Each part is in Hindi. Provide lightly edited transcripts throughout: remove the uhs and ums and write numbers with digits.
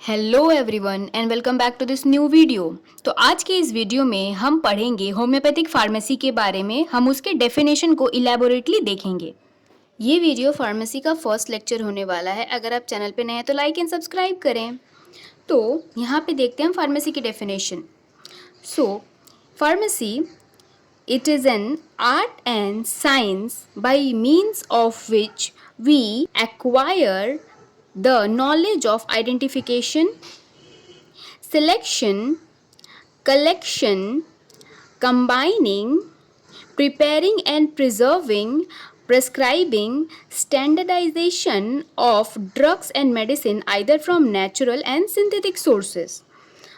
Hello everyone and welcome back to this new video. तो आज के इस वीडियो में हम पढ़ेंगे होम्योपैथिक फार्मेसी के बारे में। हम उसके डेफिनेशन को इलेबोरेटली देखेंगे। ये वीडियो फार्मेसी का फर्स्ट लेक्चर होने वाला है। अगर आप चैनल पे नए हैं तो लाइक एंड सब्सक्राइब करें। तो यहाँ पे देखते हैं हम फार्मेसी की definition. So pharmacy it is an art and science by means of which we acquire the knowledge of identification, selection, collection, combining, preparing and preserving, prescribing, standardization of drugs and medicine either from natural and synthetic sources.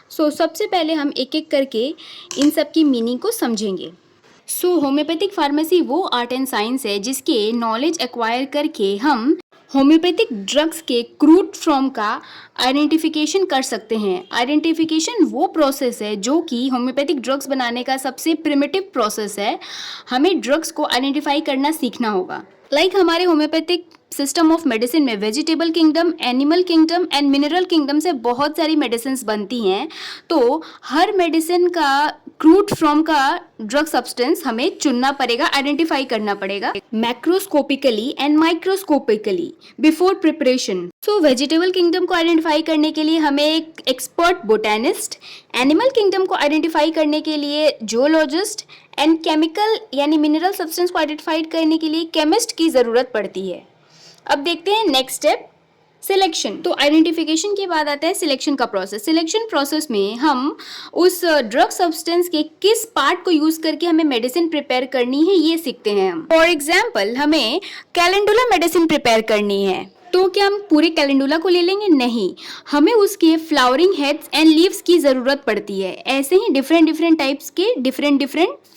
So सबसे पहले हम एक एक करके इन सब की मीनिंग को समझेंगे। होम्योपैथिक फार्मेसी वो आर्ट एंड साइंस है जिसके नॉलेज एक्वायर करके हम होम्योपैथिक ड्रग्स के क्रूड फॉर्म का आइडेंटिफिकेशन कर सकते हैं। आइडेंटिफिकेशन वो प्रोसेस है जो कि होम्योपैथिक ड्रग्स बनाने का सबसे प्रिमिटिव प्रोसेस है। हमें ड्रग्स को आइडेंटिफाई करना सीखना होगा। हमारे होम्योपैथिक सिस्टम ऑफ मेडिसिन में vegetable kingdom, animal kingdom and mineral kingdom से बहुत सारी मेडिसिन बनती हैं। तो हर मेडिसिन का क्रूड फॉर्म का ड्रग सब्सटेंस हमें चुनना पड़ेगा, आइडेंटिफाई करना पड़ेगा macroscopically and microscopically before preparation. So vegetable kingdom को आइडेंटिफाई करने के लिए हमें एक एक्सपर्ट बोटेनिस्ट, एनिमल किंगडम को आइडेंटिफाई करने के लिए जूलॉजिस्ट एंड केमिकल यानी मिनरल सब्सटेंस को आइडेंटिफाई करने के लिए केमिस्ट की ज़रूरत पड़ती है। अब देखते हैं नेक्स्ट स्टेप, सिलेक्शन। तो आइडेंटिफिकेशन के बाद आता है सिलेक्शन का प्रोसेस। सिलेक्शन प्रोसेस में हम उस ड्रग सब्सटेंस के किस पार्ट को यूज करके हमें मेडिसिन प्रिपेयर करनी है ये सीखते हैं हम। फॉर एग्जाम्पल हमें कैलेंडुला मेडिसिन प्रिपेयर करनी है तो क्या हम पूरे कैलेंडुला को ले लेंगे? नहीं, हमें उसके फ्लावरिंग हेड्स एंड लीव्स की जरूरत पड़ती है। ऐसे ही डिफरेंट टाइप्स के डिफरेंट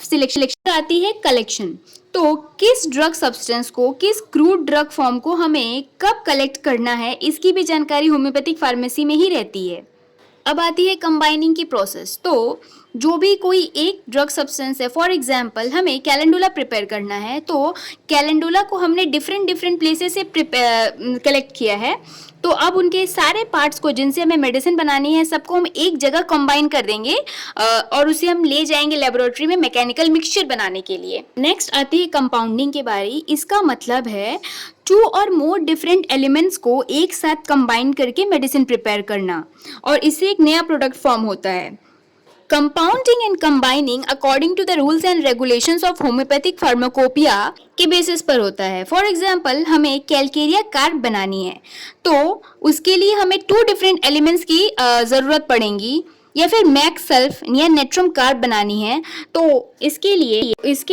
सिलेक्शन आती है कलेक्शन। तो किस ड्रग सब्सटेंस को, किस क्रूड ड्रग फॉर्म को हमें कब कलेक्ट करना है, इसकी भी जानकारी होम्योपैथिक फार्मेसी में ही रहती है। अब आती है कंबाइनिंग की प्रोसेस। तो जो भी कोई एक ड्रग सब्सटेंस है, फॉर एग्जांपल हमें कैलेंडुला प्रिपेयर करना है तो कैलेंडुला को हमने डिफरेंट प्लेसेस से कलेक्ट किया है। तो अब उनके सारे पार्ट्स को जिनसे हमें मेडिसिन बनानी है सबको हम एक जगह कंबाइन कर देंगे और उसे हम ले जाएंगे लेबोरेटरी में मैकेनिकल मिक्सचर बनाने के लिए। नेक्स्ट आती है कंपाउंडिंग की बारी। इसका मतलब है 2 और मोर डिफरेंट एलिमेंट्स को एक साथ कंबाइन करके मेडिसिन प्रिपेयर करना और इससे एक नया प्रोडक्ट फॉर्म होता है। Compounding and combining according to the rules and regulations of homoeopathic pharmacopoeia के बेसिस पर होता है। फॉर एग्जांपल हमें कैलकेरिया कार्ब बनानी है तो उसके लिए हमें 2 डिफरेंट एलिमेंट्स की ज़रूरत पड़ेंगी, या फिर मैक्स सल्फ या नेट्रम कार्ब बनानी है तो इसके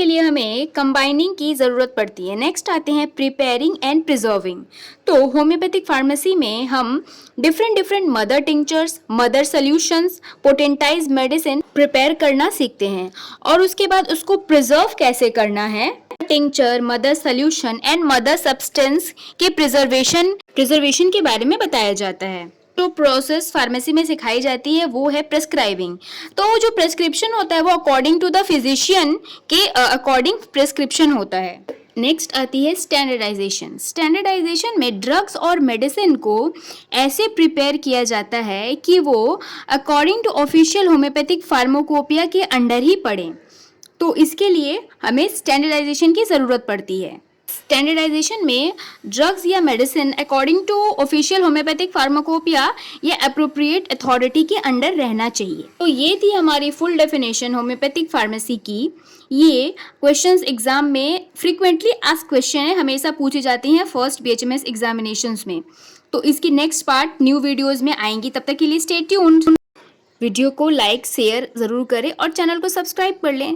लिए हमें कंबाइनिंग की ज़रूरत पड़ती है। नेक्स्ट आते हैं प्रिपेयरिंग एंड प्रिजर्विंग। तो होम्योपैथिक फार्मेसी में हम different mother tinctures, mother solutions, potentise medicine prepare करना सीखते हैं और उसके बाद उसको प्रिजर्व कैसे करना है। Tincture, mother solution and mother substance के प्रिजर्वेशन के बारे में बताया जाता है। तो प्रोसेस फार्मेसी में सिखाई जाती है वो है प्रेस्क्राइबिंग। तो जो प्रेस्क्रिप्शन होता है वो अकॉर्डिंग टू द फिजिशियन के अकॉर्डिंग प्रेस्क्रिप्शन होता है। नेक्स्ट आती है स्टैंडर्डाइजेशन। स्टैंडर्डाइजेशन में ड्रग्स और मेडिसिन को ऐसे प्रिपेयर किया जाता है कि वो according to official homoeopathic pharmacopoeia के अंडर ही पड़े। तो इसके लिए हमें स्टैंडर्डाइजेशन की ज़रूरत पड़ती है। स्टैंडर्डाइजेशन में ड्रग्स या medicine according to official homoeopathic pharmacopoeia या अप्रोप्रिएट अथॉरिटी के अंडर रहना चाहिए। तो ये थी हमारी फुल डेफिनेशन होम्योपैथिक फार्मेसी की। ये क्वेश्चंस एग्जाम में फ्रीक्वेंटली आस्क क्वेश्चन है, हमेशा पूछी जाती हैं फर्स्ट BHMS एग्जामिनेशंस में। तो इसकी नेक्स्ट पार्ट न्यू वीडियोज़ में आएंगी, तब तक के लिए स्टे ट्यून्ड। वीडियो को लाइक शेयर ज़रूर करें और चैनल को सब्सक्राइब कर लें।